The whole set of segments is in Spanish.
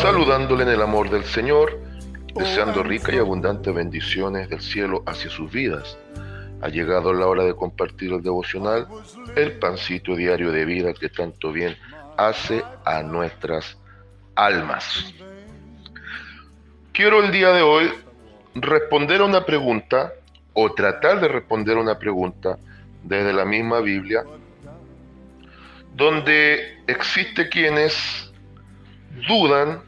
Saludándole en el amor del Señor, deseando rica y abundante bendiciones del cielo hacia sus vidas. Ha llegado la hora de compartir el devocional, el pancito diario de vida que tanto bien hace a nuestras almas. Quiero el día de hoy responder a una pregunta, o tratar de responder a una pregunta desde la misma Biblia, donde existe quienes dudan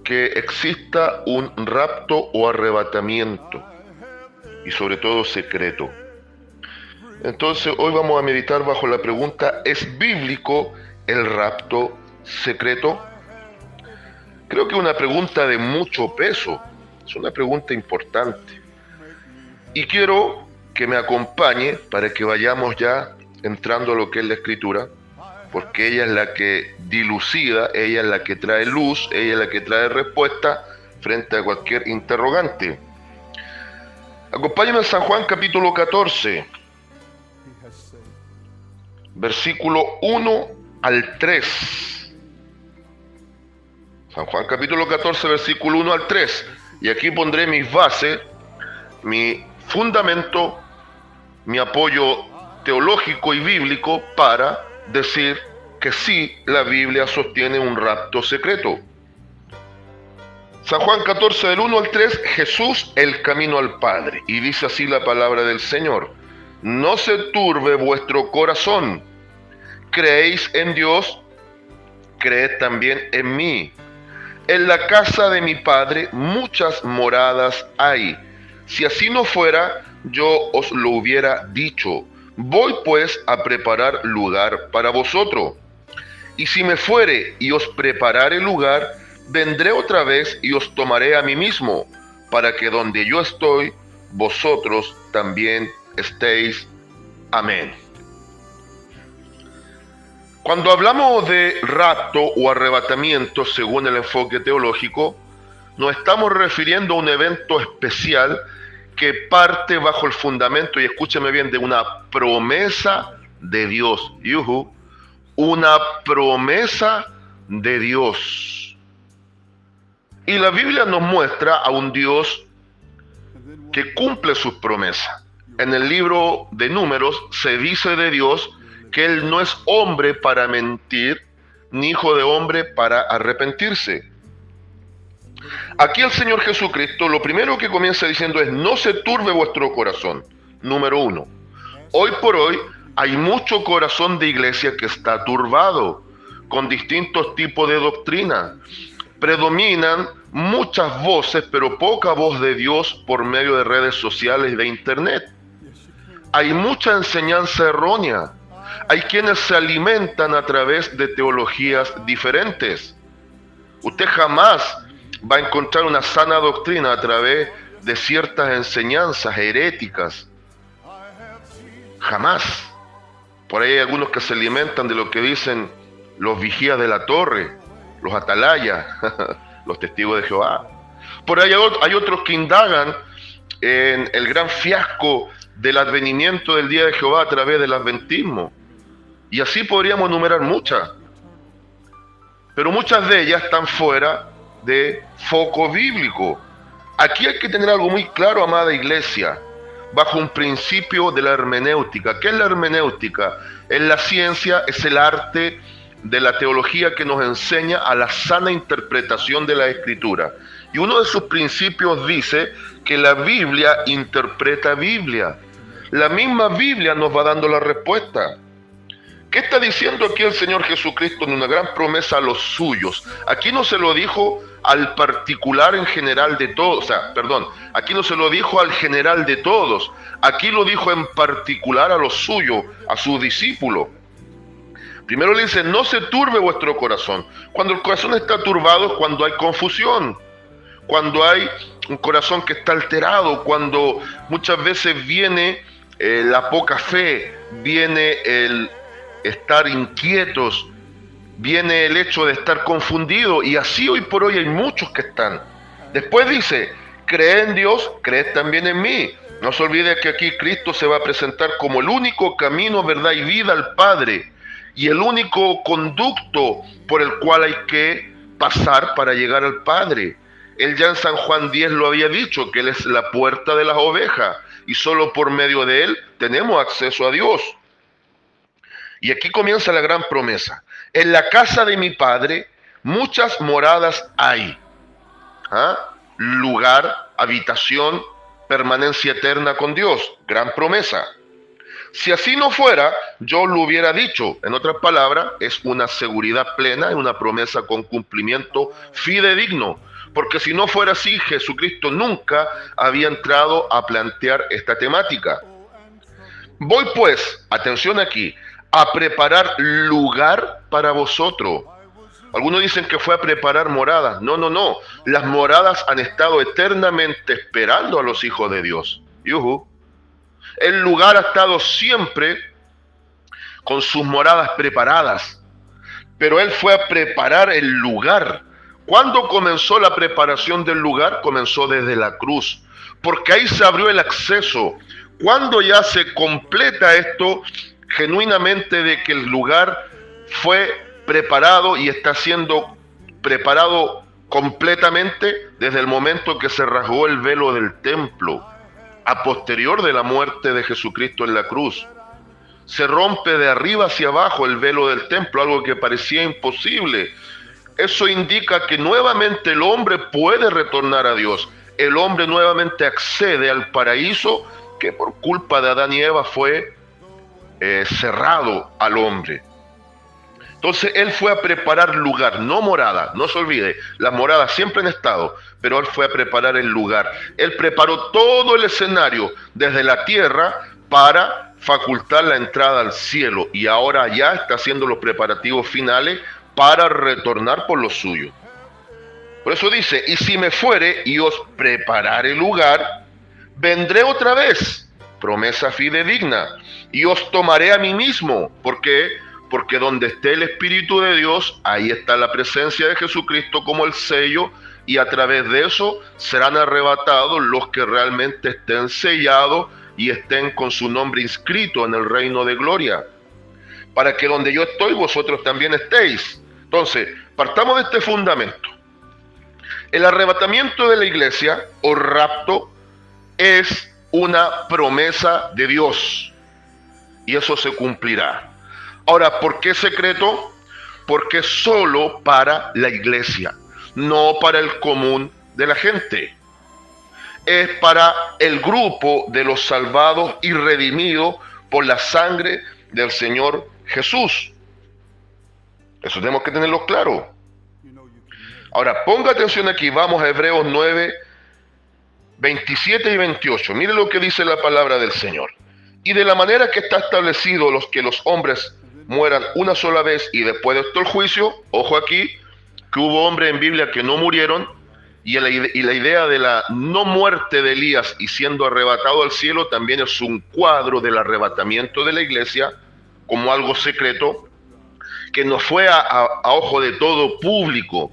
que exista un rapto o arrebatamiento, y sobre todo secreto. Entonces hoy vamos a meditar bajo la pregunta: ¿es bíblico el rapto secreto? Creo que es una pregunta de mucho peso, es una pregunta importante. Y quiero que me acompañe para que vayamos ya entrando a lo que es la Escritura, porque ella es la que dilucida, ella es la que trae luz, ella es la que trae respuesta frente a cualquier interrogante. Acompáñenme a San Juan capítulo 14, versículo 1 al 3. San Juan capítulo 14, versículo 1 al 3. Y aquí pondré mis bases, mi fundamento, mi apoyo teológico y bíblico para decir que sí, la Biblia sostiene un rapto secreto. San Juan 14, del 1 al 3, Jesús, el camino al Padre. Y dice así la palabra del Señor: no se turbe vuestro corazón. Creéis en Dios, creed también en mí. En la casa de mi Padre muchas moradas hay. Si así no fuera, yo os lo hubiera dicho. Voy pues a preparar lugar para vosotros. Y si me fuere y os preparare lugar, vendré otra vez y os tomaré a mí mismo, para que donde yo estoy, vosotros también estéis. Amén. Cuando hablamos de rapto o arrebatamiento, según el enfoque teológico, nos estamos refiriendo a un evento especial que parte bajo el fundamento, y escúcheme bien, de una promesa de Dios. Una promesa de Dios. Y la Biblia nos muestra a un Dios que cumple sus promesas. En el libro de Números se dice de Dios que Él no es hombre para mentir, ni hijo de hombre para arrepentirse. Aquí el Señor Jesucristo lo primero que comienza diciendo es: no se turbe vuestro corazón. Número 1. Hoy por hoy hay mucho corazón de iglesia que está turbado, con distintos tipos de doctrina. Predominan muchas voces, pero poca voz de Dios por medio de redes sociales y de internet. Hay mucha enseñanza errónea. Hay quienes se alimentan a través de teologías diferentes. Usted jamás va a encontrar una sana doctrina a través de ciertas enseñanzas heréticas. Jamás. Por ahí hay algunos que se alimentan de lo que dicen los vigías de la torre, los atalayas, los testigos de Jehová. Por ahí hay otros que indagan en el gran fiasco del advenimiento del día de Jehová a través del adventismo. Y así podríamos enumerar muchas. Pero muchas de ellas están fuera de foco bíblico. Aquí hay que tener algo muy claro, amada iglesia, bajo un principio de la hermenéutica. ¿Qué es la hermenéutica? Es la ciencia, es el arte de la teología que nos enseña a la sana interpretación de la Escritura. Y uno de sus principios dice que la Biblia interpreta Biblia. La misma Biblia nos va dando la respuesta. ¿Qué está diciendo aquí el Señor Jesucristo en una gran promesa a los suyos? Aquí no se lo dijo al particular en general de todos, aquí no se lo dijo al general de todos, aquí lo dijo en particular a los suyos, a sus discípulos. Primero le dice: no se turbe vuestro corazón. Cuando el corazón está turbado es cuando hay confusión, cuando hay un corazón que está alterado, cuando muchas veces viene la poca fe, viene el estar inquietos, viene el hecho de estar confundido, y así hoy por hoy hay muchos que están. Después dice: cree en Dios, creed también en mí. No se olvide que aquí Cristo se va a presentar como el único camino, verdad y vida al Padre, y el único conducto por el cual hay que pasar para llegar al Padre. Él ya en San Juan 10 lo había dicho, que Él es la puerta de las ovejas, y solo por medio de Él tenemos acceso a Dios. Y aquí comienza la gran promesa. En la casa de mi Padre muchas moradas hay. Lugar, habitación, permanencia eterna con Dios. Gran promesa. Si así no fuera, yo lo hubiera dicho. En otras palabras, es una seguridad plena, es una promesa con cumplimiento fidedigno. Porque si no fuera así, Jesucristo nunca había entrado a plantear esta temática. Voy pues, atención aquí, a preparar lugar para vosotros. Algunos dicen que fue a preparar moradas. No, no, no. Las moradas han estado eternamente esperando a los hijos de Dios. ¡Yujú! El lugar ha estado siempre con sus moradas preparadas. Pero Él fue a preparar el lugar. ¿Cuándo comenzó la preparación del lugar? Comenzó desde la cruz. Porque ahí se abrió el acceso. ¿Cuándo ya se completa esto genuinamente de que el lugar fue preparado y está siendo preparado completamente? Desde el momento que se rasgó el velo del templo, a posterior de la muerte de Jesucristo en la cruz. Se rompe de arriba hacia abajo el velo del templo, algo que parecía imposible. Eso indica que nuevamente el hombre puede retornar a Dios. El hombre nuevamente accede al paraíso que por culpa de Adán y Eva fue cerrado al hombre. Entonces Él fue a preparar lugar, no morada. No se olvide, las moradas siempre han estado, pero Él fue a preparar el lugar. Él preparó todo el escenario desde la tierra para facultar la entrada al cielo, y ahora ya está haciendo los preparativos finales para retornar por lo suyo. Por eso dice, y si me fuere y os preparare lugar, vendré otra vez, promesa fidedigna, y os tomaré a mí mismo. ¿Por qué? Porque donde esté el Espíritu de Dios, ahí está la presencia de Jesucristo como el sello, y a través de eso serán arrebatados los que realmente estén sellados y estén con su nombre inscrito en el reino de gloria, para que donde yo estoy, vosotros también estéis. Entonces, partamos de este fundamento. El arrebatamiento de la iglesia, o rapto, es una promesa de Dios, y eso se cumplirá. Ahora, ¿por qué secreto? Porque es solo para la iglesia, no para el común de la gente. Es para el grupo de los salvados y redimidos por la sangre del Señor Jesús. Eso tenemos que tenerlo claro. Ahora, ponga atención aquí, vamos a Hebreos 9, 27 y 28. Mire lo que dice la palabra del Señor. Y de la manera que está establecido que los hombres mueran una sola vez y después de esto el juicio, ojo aquí, que hubo hombres en Biblia que no murieron, y la idea de la no muerte de Elías y siendo arrebatado al cielo también es un cuadro del arrebatamiento de la iglesia como algo secreto, que no fue a ojo de todo público,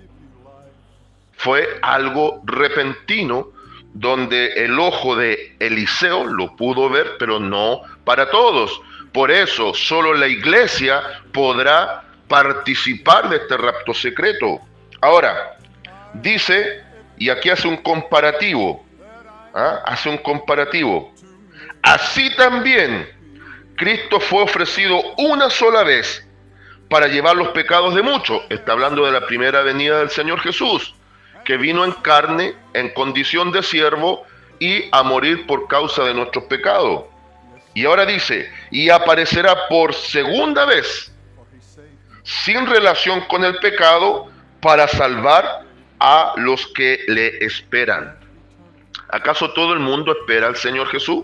fue algo repentino, donde el ojo de Eliseo lo pudo ver, pero no para todos. Por eso, solo la iglesia podrá participar de este rapto secreto. Ahora, dice, y aquí hace un comparativo, hace un comparativo. Así también, Cristo fue ofrecido una sola vez para llevar los pecados de muchos. Está hablando de la primera venida del Señor Jesús, que vino en carne, en condición de siervo, y a morir por causa de nuestros pecados. Y ahora dice, y aparecerá por segunda vez, sin relación con el pecado, para salvar a los que le esperan. ¿Acaso todo el mundo espera al Señor Jesús?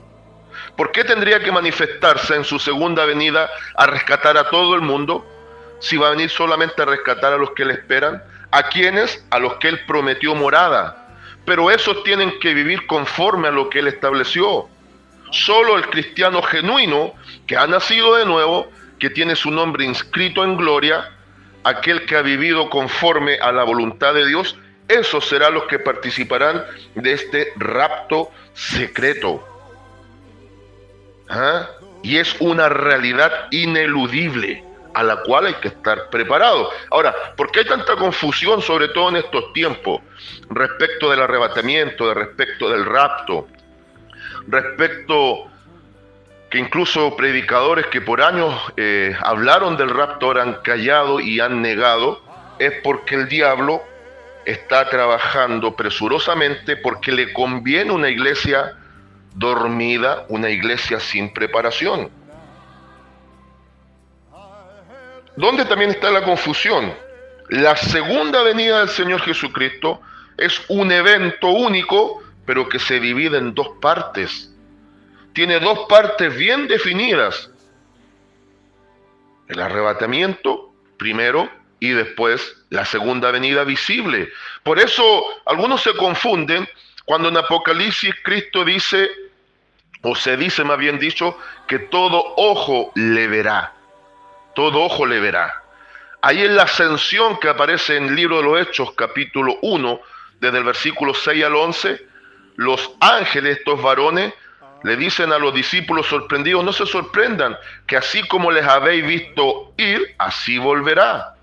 ¿Por qué tendría que manifestarse en su segunda venida a rescatar a todo el mundo, si va a venir solamente a rescatar a los que le esperan? ¿A quiénes? A los que Él prometió morada. Pero esos tienen que vivir conforme a lo que Él estableció. Solo el cristiano genuino, que ha nacido de nuevo, que tiene su nombre inscrito en gloria, aquel que ha vivido conforme a la voluntad de Dios, esos serán los que participarán de este rapto secreto. ¿Ah? Y es una realidad ineludible a la cual hay que estar preparado. Ahora, ¿por qué hay tanta confusión, sobre todo en estos tiempos, respecto del arrebatamiento, respecto del rapto, respecto que incluso predicadores que por años hablaron del rapto ahora han callado y han negado? Es porque el diablo está trabajando presurosamente porque le conviene una iglesia dormida, una iglesia sin preparación. ¿Dónde también está la confusión? La segunda venida del Señor Jesucristo es un evento único, pero que se divide en dos partes. Tiene dos partes bien definidas. El arrebatamiento, primero, y después la segunda venida visible. Por eso algunos se confunden cuando en Apocalipsis Cristo dice, o se dice más bien dicho, que todo ojo le verá. Todo ojo le verá. Ahí en la ascensión que aparece en el libro de los Hechos, capítulo 1, desde el versículo 6 al 11, los ángeles, estos varones, le dicen a los discípulos sorprendidos, no se sorprendan, que así como les habéis visto ir, así volverá.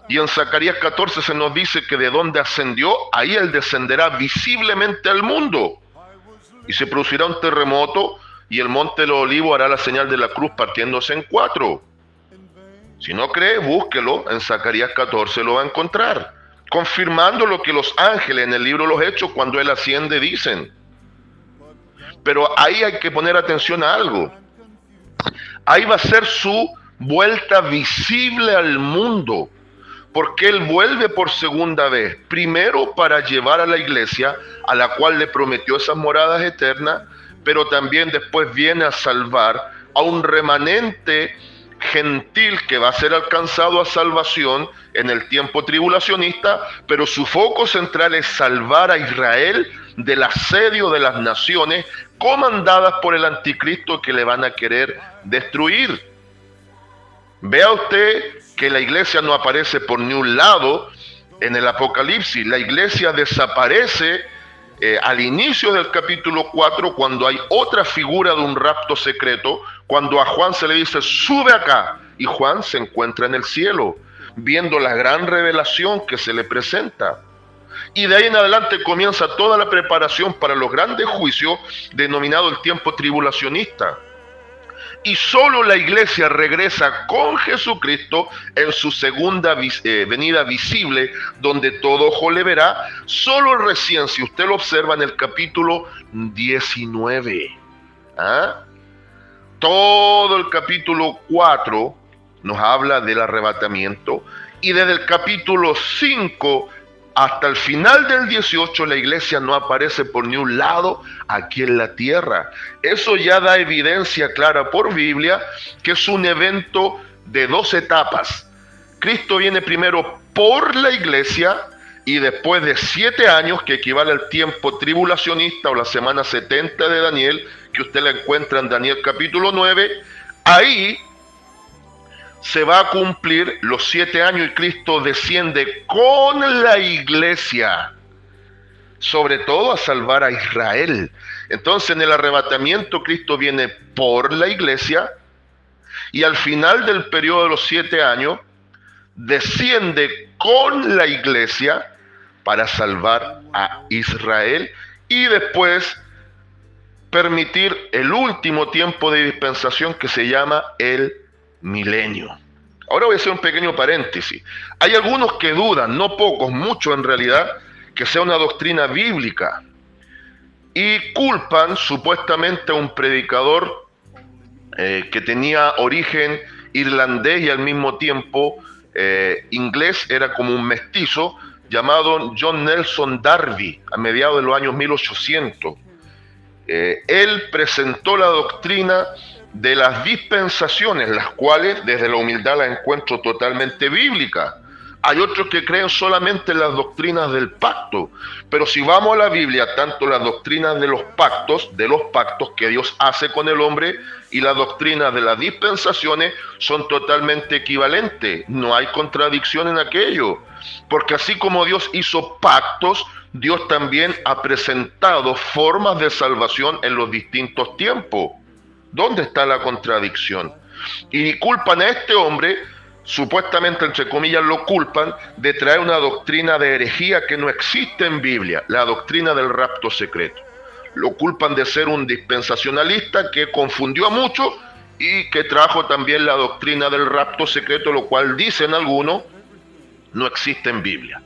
Y en Zacarías 14 se nos dice que de donde ascendió, ahí él descenderá visiblemente al mundo. Y se producirá un terremoto y el monte de los olivos hará la señal de la cruz partiéndose en cuatro. Si no cree, búsquelo, en Zacarías 14 lo va a encontrar, confirmando lo que los ángeles en el libro de los Hechos cuando él asciende dicen. Pero ahí hay que poner atención a algo. Ahí va a ser su vuelta visible al mundo, porque él vuelve por segunda vez, primero para llevar a la iglesia, a la cual le prometió esas moradas eternas, pero también después viene a salvar a un remanente gentil que va a ser alcanzado a salvación en el tiempo tribulacionista, pero su foco central es salvar a Israel del asedio de las naciones comandadas por el anticristo que le van a querer destruir. Vea usted que la iglesia no aparece por ni un lado en el Apocalipsis. La iglesia desaparece al inicio del capítulo 4 cuando hay otra figura de un rapto secreto, cuando a Juan se le dice sube acá, y Juan se encuentra en el cielo viendo la gran revelación que se le presenta. Y de ahí en adelante comienza toda la preparación para los grandes juicios denominado el tiempo tribulacionista. Y solo la iglesia regresa con Jesucristo en su segunda venida visible, donde todo ojo le verá, solo recién, si usted lo observa en el capítulo 19. ¿Ah? Todo el capítulo 4 nos habla del arrebatamiento, y desde el capítulo 5 hasta el final del 18 la iglesia no aparece por ni un lado aquí en la tierra. Eso ya da evidencia clara por Biblia que es un evento de dos etapas. Cristo viene primero por la iglesia y después de 7 años, que equivale al tiempo tribulacionista o la semana 70 de Daniel, que usted la encuentra en Daniel capítulo 9, ahí se va a cumplir los 7 años y Cristo desciende con la iglesia, sobre todo a salvar a Israel. Entonces en el arrebatamiento Cristo viene por la iglesia y al final del periodo de los 7 años desciende con la iglesia para salvar a Israel y después permitir el último tiempo de dispensación que se llama el milenio. Ahora voy a hacer un pequeño paréntesis. Hay algunos que dudan, no pocos, muchos en realidad, que sea una doctrina bíblica y culpan supuestamente a un predicador que tenía origen irlandés y al mismo tiempo inglés, era como un mestizo, llamado John Nelson Darby, a mediados de los años 1800. Él presentó la doctrina de las dispensaciones, las cuales desde la humildad las encuentro totalmente bíblicas. Hay otros que creen solamente en las doctrinas del pacto, pero si vamos a la Biblia, tanto las doctrinas de los pactos que Dios hace con el hombre, y las doctrinas de las dispensaciones son totalmente equivalentes. No hay contradicción en aquello, porque así como Dios hizo pactos, Dios también ha presentado formas de salvación en los distintos tiempos. ¿Dónde está la contradicción? Y culpan a este hombre, supuestamente entre comillas lo culpan, de traer una doctrina de herejía que no existe en Biblia, la doctrina del rapto secreto. Lo culpan de ser un dispensacionalista que confundió a muchos y que trajo también la doctrina del rapto secreto, lo cual dicen algunos no existe en Biblia.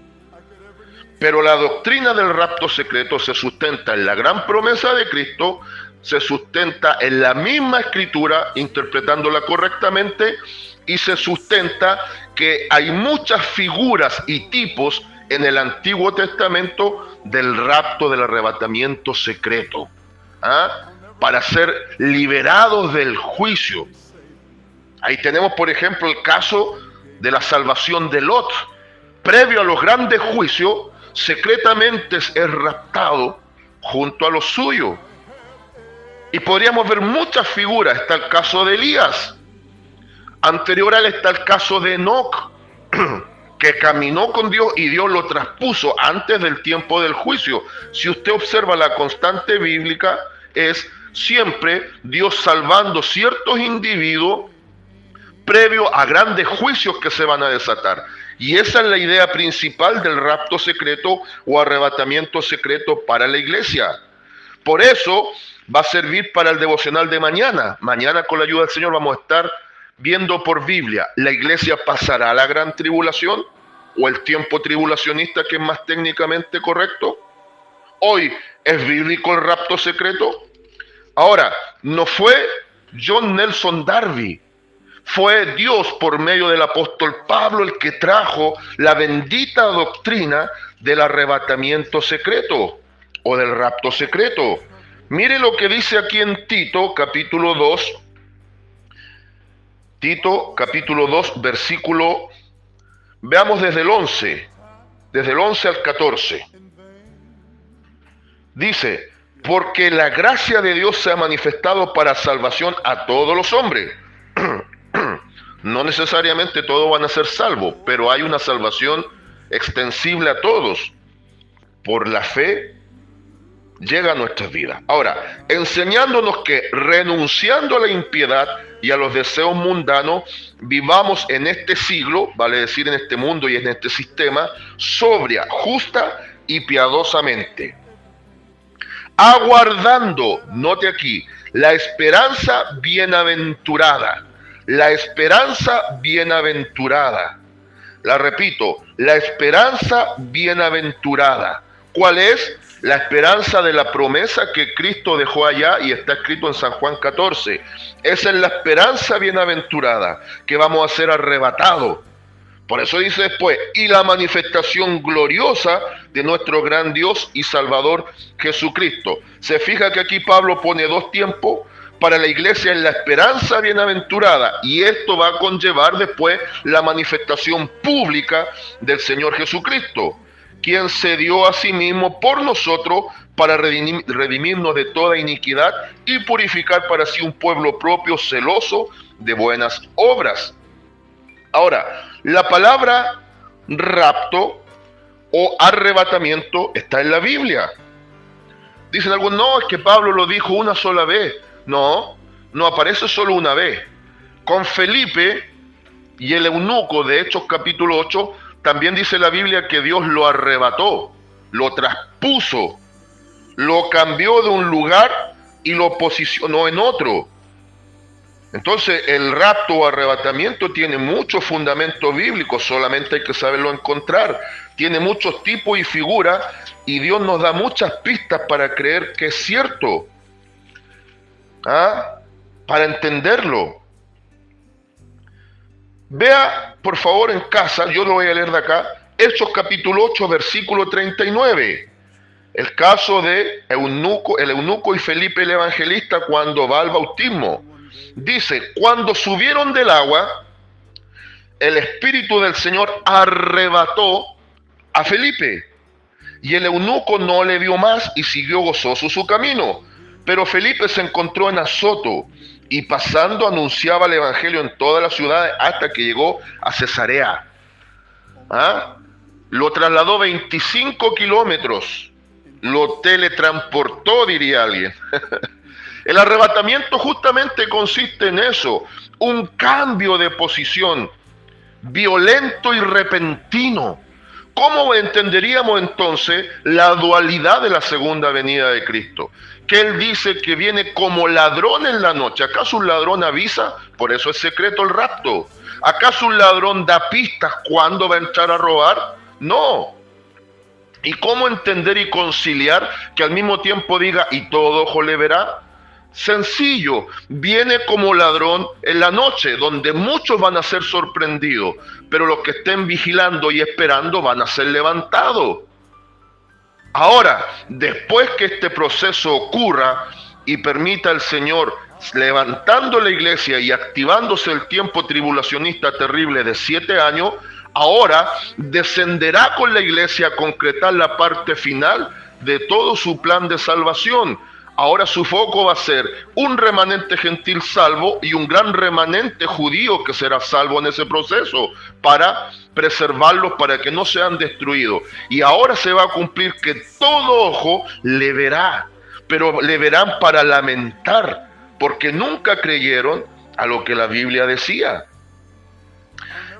Pero la doctrina del rapto secreto se sustenta en la gran promesa de Cristo, se sustenta en la misma escritura, interpretándola correctamente, y se sustenta que hay muchas figuras y tipos en el Antiguo Testamento del rapto, del arrebatamiento secreto, para ser liberados del juicio. Ahí tenemos, por ejemplo, el caso de la salvación de Lot. Previo a los grandes juicios, secretamente es raptado junto a los suyos. Y podríamos ver muchas figuras. Está el caso de Elías. Anterior a él está el caso de Enoc, que caminó con Dios y Dios lo traspuso antes del tiempo del juicio. Si usted observa la constante bíblica, es siempre Dios salvando ciertos individuos previo a grandes juicios que se van a desatar. Y esa es la idea principal del rapto secreto o arrebatamiento secreto para la iglesia. Por eso va a servir para el devocional de mañana. Mañana, con la ayuda del Señor, vamos a estar viendo por Biblia, ¿la iglesia pasará a la gran tribulación o el tiempo tribulacionista, que es más técnicamente correcto? Hoy, ¿es bíblico el rapto secreto? Ahora, no fue John Nelson Darby, fue Dios por medio del apóstol Pablo el que trajo la bendita doctrina del arrebatamiento secreto o del rapto secreto. Mire lo que dice aquí en Tito, capítulo 2. Tito, capítulo 2, versículo, veamos desde el 11 al 14. Dice, porque la gracia de Dios se ha manifestado para salvación a todos los hombres. No necesariamente todos van a ser salvos, pero hay una salvación extensible a todos. Por la fe llega a nuestras vidas. Ahora, enseñándonos que renunciando a la impiedad y a los deseos mundanos, vivamos en este siglo, vale decir en este mundo y en este sistema, sobria, justa y piadosamente, aguardando, note aquí, la esperanza bienaventurada. La esperanza bienaventurada. La repito, la esperanza bienaventurada. ¿Cuál es? La esperanza de la promesa que Cristo dejó allá y está escrito en San Juan 14. Esa es la esperanza bienaventurada, que vamos a ser arrebatados. Por eso dice después, y la manifestación gloriosa de nuestro gran Dios y Salvador Jesucristo. Se fija que aquí Pablo pone dos tiempos. Para la iglesia es la esperanza bienaventurada, y esto va a conllevar después la manifestación pública del Señor Jesucristo, quien se dio a sí mismo por nosotros para redimirnos de toda iniquidad y purificar para sí un pueblo propio celoso de buenas obras. Ahora, la palabra rapto o arrebatamiento está en la Biblia. Dicen algunos, no, es que Pablo lo dijo una sola vez. No, no aparece solo una vez. Con Felipe y el eunuco de Hechos capítulo 8, también dice la Biblia que Dios lo arrebató, lo traspuso, lo cambió de un lugar y lo posicionó en otro. Entonces el rapto o arrebatamiento tiene muchos fundamentos bíblicos, solamente hay que saberlo encontrar. Tiene muchos tipos y figuras y Dios nos da muchas pistas para creer que es cierto. Para entenderlo. Vea, por favor, en casa, yo lo voy a leer de acá, Hechos capítulo 8, versículo 39. El caso de el eunuco y Felipe el evangelista cuando va al bautismo. Dice, cuando subieron del agua, el Espíritu del Señor arrebató a Felipe, y el eunuco no le vio más y siguió gozoso su camino. Pero Felipe se encontró en Azoto y pasando anunciaba el evangelio en todas las ciudades hasta que llegó a Cesarea. Lo trasladó 25 kilómetros, lo teletransportó, diría alguien. El arrebatamiento justamente consiste en eso, un cambio de posición violento y repentino. ¿Cómo entenderíamos entonces la dualidad de la segunda venida de Cristo? Que Él dice que viene como ladrón en la noche. ¿Acaso un ladrón avisa? Por eso es secreto el rapto. ¿Acaso un ladrón da pistas cuándo va a entrar a robar? No. ¿Y cómo entender y conciliar que al mismo tiempo diga y todo ojo le verá? Sencillo, viene como ladrón en la noche, donde muchos van a ser sorprendidos, pero los que estén vigilando y esperando van a ser levantados. Ahora, después que este proceso ocurra y permita al Señor levantando la iglesia y activándose el tiempo tribulacionista terrible de 7 años, ahora descenderá con la iglesia a concretar la parte final de todo su plan de salvación. Ahora su foco va a ser un remanente gentil salvo y un gran remanente judío que será salvo en ese proceso para preservarlos, para que no sean destruidos. Y ahora se va a cumplir que todo ojo le verá, pero le verán para lamentar, porque nunca creyeron a lo que la Biblia decía.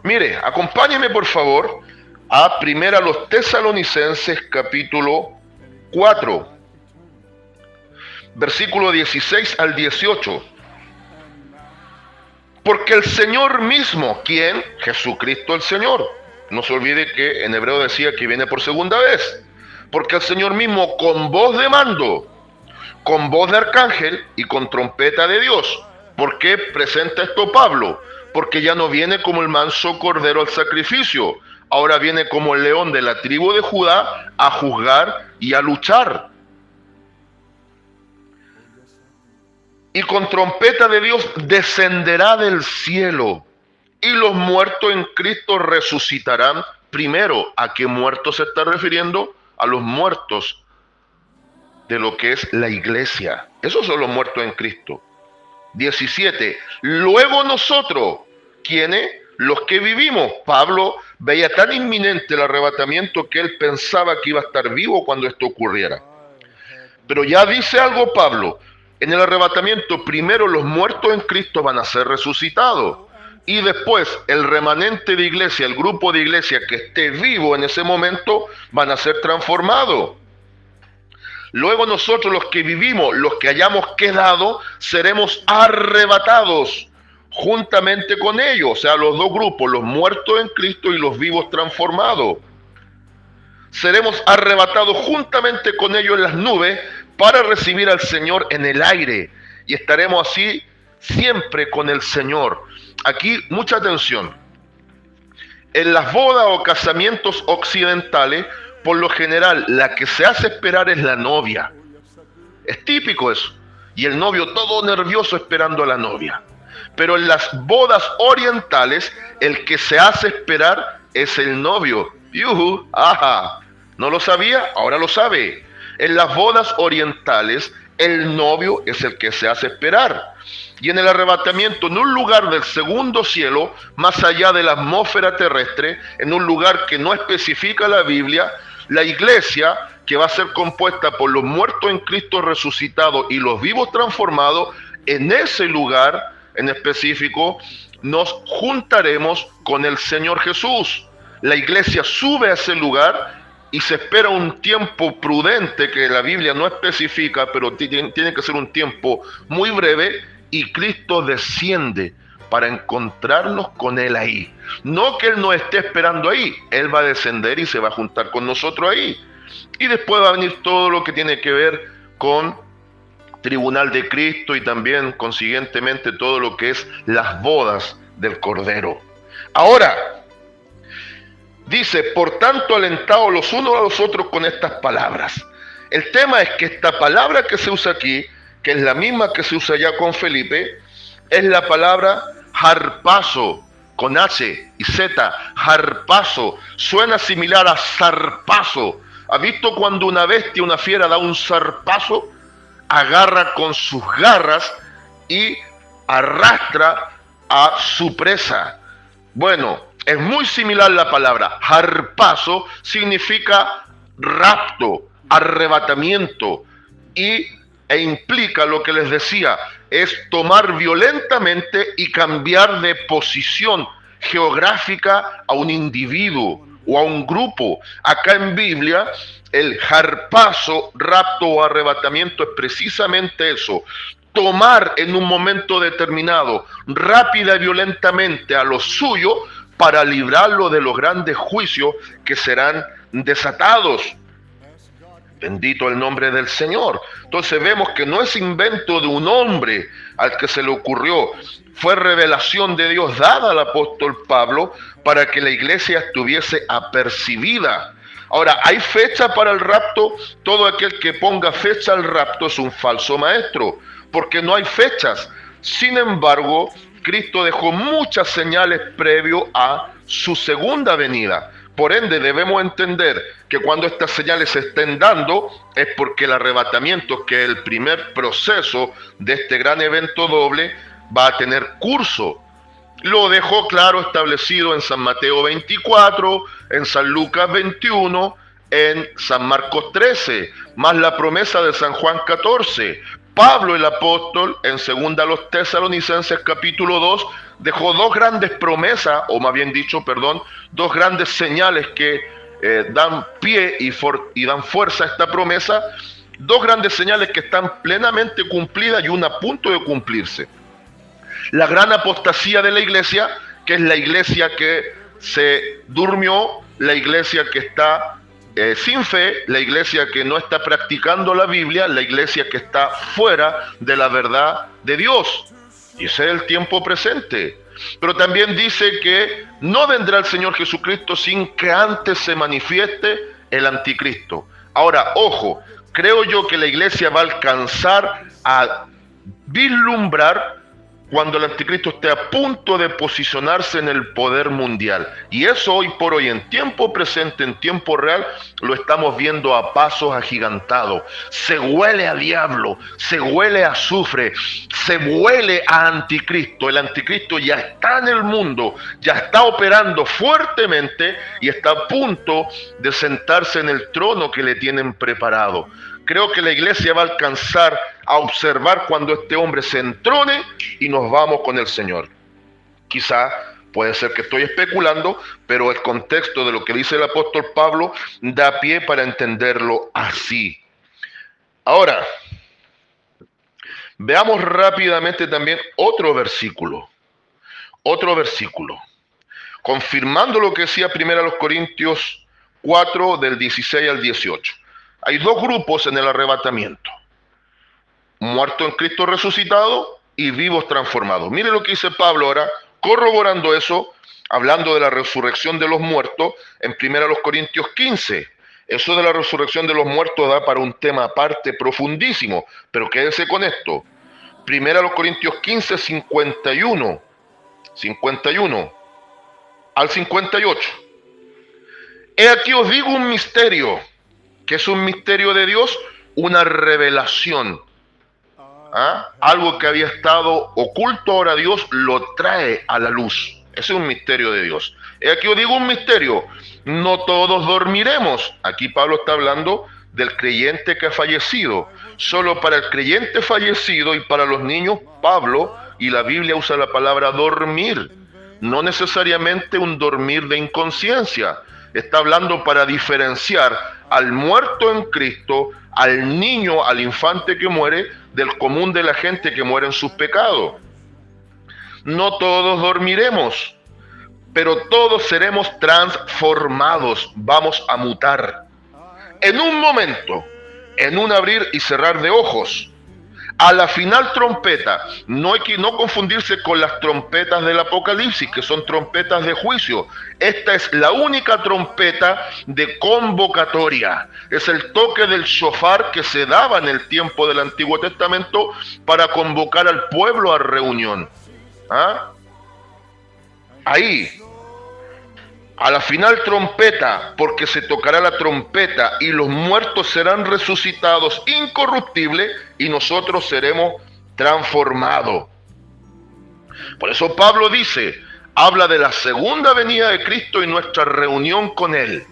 Mire, acompáñeme por favor a Primera los Tesalonicenses capítulo 4. Versículo 16 al 18. Porque el Señor mismo, ¿quién? Jesucristo el Señor. No se olvide que en hebreo decía que viene por segunda vez. Porque el Señor mismo con voz de mando, con voz de arcángel y con trompeta de Dios. ¿Por qué presenta esto Pablo? Porque ya no viene como el manso cordero al sacrificio. Ahora viene como el león de la tribu de Judá a juzgar y a luchar. Y con trompeta de Dios descenderá del cielo, y los muertos en Cristo resucitarán primero. ¿A qué muertos se está refiriendo? A los muertos de lo que es la iglesia. Esos son los muertos en Cristo. 17. Luego nosotros, ¿quiénes? Los que vivimos. Pablo veía tan inminente el arrebatamiento que él pensaba que iba a estar vivo cuando esto ocurriera. Pero ya dice algo Pablo. En el arrebatamiento, primero los muertos en Cristo van a ser resucitados. Y después el remanente de iglesia, el grupo de iglesia que esté vivo en ese momento, van a ser transformados. Luego nosotros los que vivimos, los que hayamos quedado, seremos arrebatados juntamente con ellos. O sea, los dos grupos, los muertos en Cristo y los vivos transformados. Seremos arrebatados juntamente con ellos en las nubes para recibir al Señor en el aire. Y estaremos así siempre con el Señor. Aquí, mucha atención. En las bodas o casamientos occidentales, por lo general, la que se hace esperar es la novia. Es típico eso. Y el novio todo nervioso esperando a la novia. Pero en las bodas orientales, el que se hace esperar es el novio. ¡Yuhu! ¡Ajá! ¿No lo sabía? Ahora lo sabe. En las bodas orientales, el novio es el que se hace esperar. Y en el arrebatamiento, en un lugar del segundo cielo, más allá de la atmósfera terrestre, en un lugar que no especifica la Biblia, la iglesia, que va a ser compuesta por los muertos en Cristo resucitados y los vivos transformados, en ese lugar en específico, nos juntaremos con el Señor Jesús. La iglesia sube a ese lugar y se espera un tiempo prudente que la Biblia no especifica, pero tiene que ser un tiempo muy breve, y Cristo desciende para encontrarnos con Él ahí. No que Él nos esté esperando ahí, Él va a descender y se va a juntar con nosotros ahí. Y después va a venir todo lo que tiene que ver con tribunal de Cristo y también consiguientemente todo lo que es las bodas del Cordero. Ahora, dice, por tanto, alentados los unos a los otros con estas palabras. El tema es que esta palabra que se usa aquí, que es la misma que se usa ya con Felipe, es la palabra harpazo, con H y Z, harpazo. Suena similar a zarpazo. ¿Has visto cuando una bestia, una fiera da un zarpazo? Agarra con sus garras y arrastra a su presa. Bueno, es muy similar la palabra. Harpazo significa rapto, arrebatamiento. Y e implica lo que les decía, es tomar violentamente y cambiar de posición geográfica a un individuo o a un grupo. Acá en Biblia, el harpazo, rapto o arrebatamiento es precisamente eso: tomar en un momento determinado, rápida y violentamente a lo suyo para librarlo de los grandes juicios que serán desatados. Bendito el nombre del Señor. Entonces vemos que no es invento de un hombre al que se le ocurrió, fue revelación de Dios dada al apóstol Pablo para que la iglesia estuviese apercibida. Ahora, ¿hay fecha para el rapto? Todo aquel que ponga fecha al rapto es un falso maestro, porque no hay fechas. Sin embargo, Cristo dejó muchas señales previo a su segunda venida. Por ende, debemos entender que cuando estas señales se estén dando es porque el arrebatamiento, que es el primer proceso de este gran evento doble, va a tener curso. Lo dejó claro establecido en San Mateo 24, en San Lucas 21, en San Marcos 13, más la promesa de San Juan 14. Pablo el apóstol, en 2 a los Tesalonicenses capítulo 2, dejó dos grandes promesas, o más bien dicho, dos grandes señales que dan pie y dan fuerza a esta promesa, dos grandes señales que están plenamente cumplidas y una a punto de cumplirse. La gran apostasía de la iglesia, que es la iglesia que se durmió, la iglesia que está sin fe, la iglesia que no está practicando la Biblia, la iglesia que está fuera de la verdad de Dios. Y ese es el tiempo presente. Pero también dice que no vendrá el Señor Jesucristo sin que antes se manifieste el anticristo. Ahora, ojo, creo yo que la iglesia va a alcanzar a vislumbrar cuando el anticristo esté a punto de posicionarse en el poder mundial. Y eso hoy por hoy, en tiempo presente, en tiempo real, lo estamos viendo a pasos agigantados. Se huele a diablo, se huele a azufre, se huele a anticristo. El anticristo ya está en el mundo, ya está operando fuertemente y está a punto de sentarse en el trono que le tienen preparado. Creo que la iglesia va a alcanzar a observar cuando este hombre se entrone y nos vamos con el Señor. Quizá puede ser que estoy especulando, pero el contexto de lo que dice el apóstol Pablo da pie para entenderlo así. Ahora, veamos rápidamente también otro versículo, confirmando lo que decía 1 Corintios 4 del 16 al 18. Hay dos grupos en el arrebatamiento: muertos en Cristo resucitado y vivos transformados. Mire lo que dice Pablo ahora, corroborando eso, hablando de la resurrección de los muertos, en 1 Corintios 15. Eso de la resurrección de los muertos da para un tema aparte profundísimo, pero quédese con esto. 1 Corintios 15, 51 al 58. He aquí os digo un misterio. ¿Qué es un misterio de Dios? Una revelación. Algo que había estado oculto, ahora Dios lo trae a la luz. Ese es un misterio de Dios. Aquí os digo un misterio: no todos dormiremos. Aquí Pablo está hablando del creyente que ha fallecido. Solo para el creyente fallecido y para los niños, Pablo y la Biblia usa la palabra dormir. No necesariamente un dormir de inconsciencia. Está hablando para diferenciar al muerto en Cristo, al niño, al infante que muere, del común de la gente que muere en sus pecados. No todos dormiremos, pero todos seremos transformados, vamos a mutar. En un momento, en un abrir y cerrar de ojos, a la final trompeta. No hay que confundirse con las trompetas del Apocalipsis, que son trompetas de juicio. Esta es la única trompeta de convocatoria. Es el toque del shofar que se daba en el tiempo del Antiguo Testamento para convocar al pueblo a reunión. Ahí, a la final trompeta, porque se tocará la trompeta y los muertos serán resucitados incorruptibles y nosotros seremos transformados. Por eso Pablo habla de la segunda venida de Cristo y nuestra reunión con Él.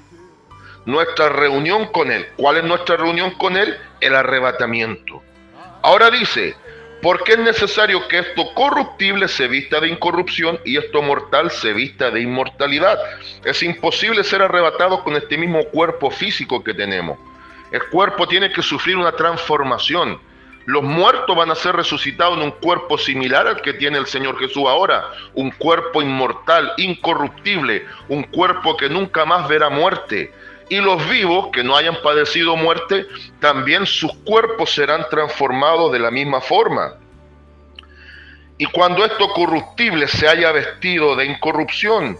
Nuestra reunión con Él. ¿Cuál es nuestra reunión con Él? El arrebatamiento. Ahora dice, porque es necesario que esto corruptible se vista de incorrupción y esto mortal se vista de inmortalidad. Es imposible ser arrebatados con este mismo cuerpo físico que tenemos. El cuerpo tiene que sufrir una transformación. Los muertos van a ser resucitados en un cuerpo similar al que tiene el Señor Jesús ahora, un cuerpo inmortal, incorruptible, un cuerpo que nunca más verá muerte. Y los vivos que no hayan padecido muerte, también sus cuerpos serán transformados de la misma forma. Y cuando esto corruptible se haya vestido de incorrupción,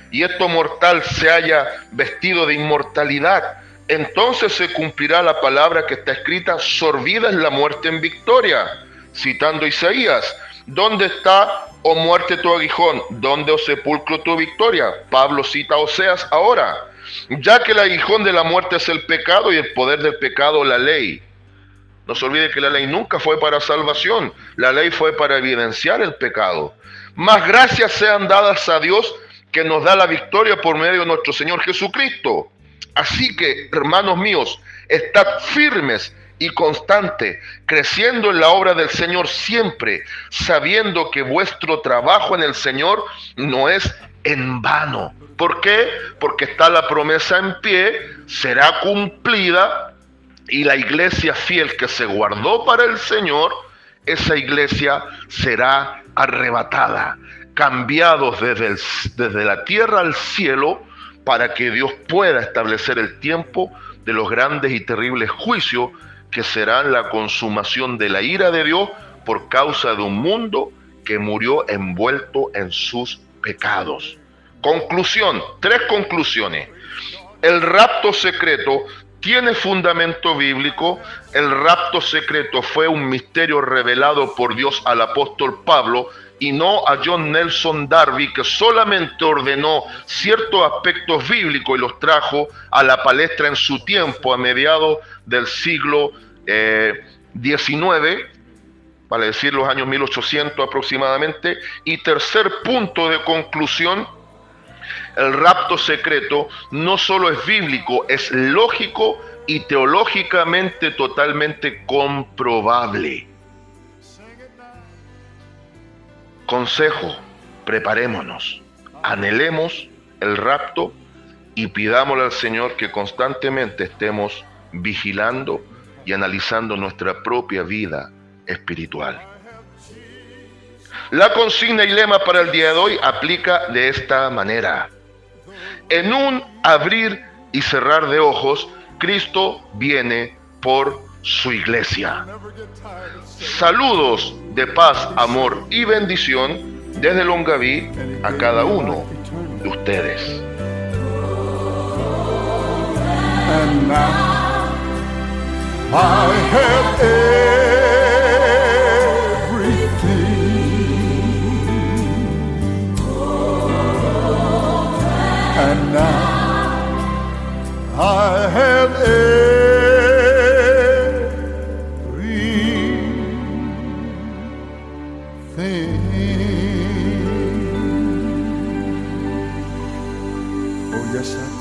y esto mortal se haya vestido de inmortalidad, entonces se cumplirá la palabra que está escrita: sorbida es la muerte en victoria. Citando Isaías, ¿dónde está, oh muerte, tu aguijón? ¿Dónde, oh sepulcro, tu victoria? Pablo cita a Oseas ahora. Ya que el aguijón de la muerte es el pecado y el poder del pecado la ley. No se olvide que la ley nunca fue para salvación, la ley fue para evidenciar el pecado. Más gracias sean dadas a Dios, que nos da la victoria por medio de nuestro Señor Jesucristo. Así que, hermanos míos, estad firmes y constantes, creciendo en la obra del Señor siempre, sabiendo que vuestro trabajo en el Señor no es en vano. ¿Por qué? Porque está la promesa en pie, será cumplida, y la iglesia fiel que se guardó para el Señor, esa iglesia será arrebatada, cambiados desde la tierra al cielo, para que Dios pueda establecer el tiempo de los grandes y terribles juicios que serán la consumación de la ira de Dios por causa de un mundo que murió envuelto en sus pecados. Conclusión, 3 conclusiones. El rapto secreto tiene fundamento bíblico. El rapto secreto fue un misterio revelado por Dios al apóstol Pablo y no a John Nelson Darby, que solamente ordenó ciertos aspectos bíblicos y los trajo a la palestra en su tiempo, a mediados del siglo XIX, vale decir los años 1800 aproximadamente. Y tercer punto de conclusión, el rapto secreto no solo es bíblico, es lógico y teológicamente totalmente comprobable. Consejo: preparémonos, anhelemos el rapto y pidámosle al Señor que constantemente estemos vigilando y analizando nuestra propia vida espiritual. La consigna y lema para el día de hoy aplica de esta manera: en un abrir y cerrar de ojos, Cristo viene por su iglesia. Saludos de paz, amor y bendición desde Longaví a cada uno de ustedes. And now I have everything. And now I have everything. Oh yes, I do.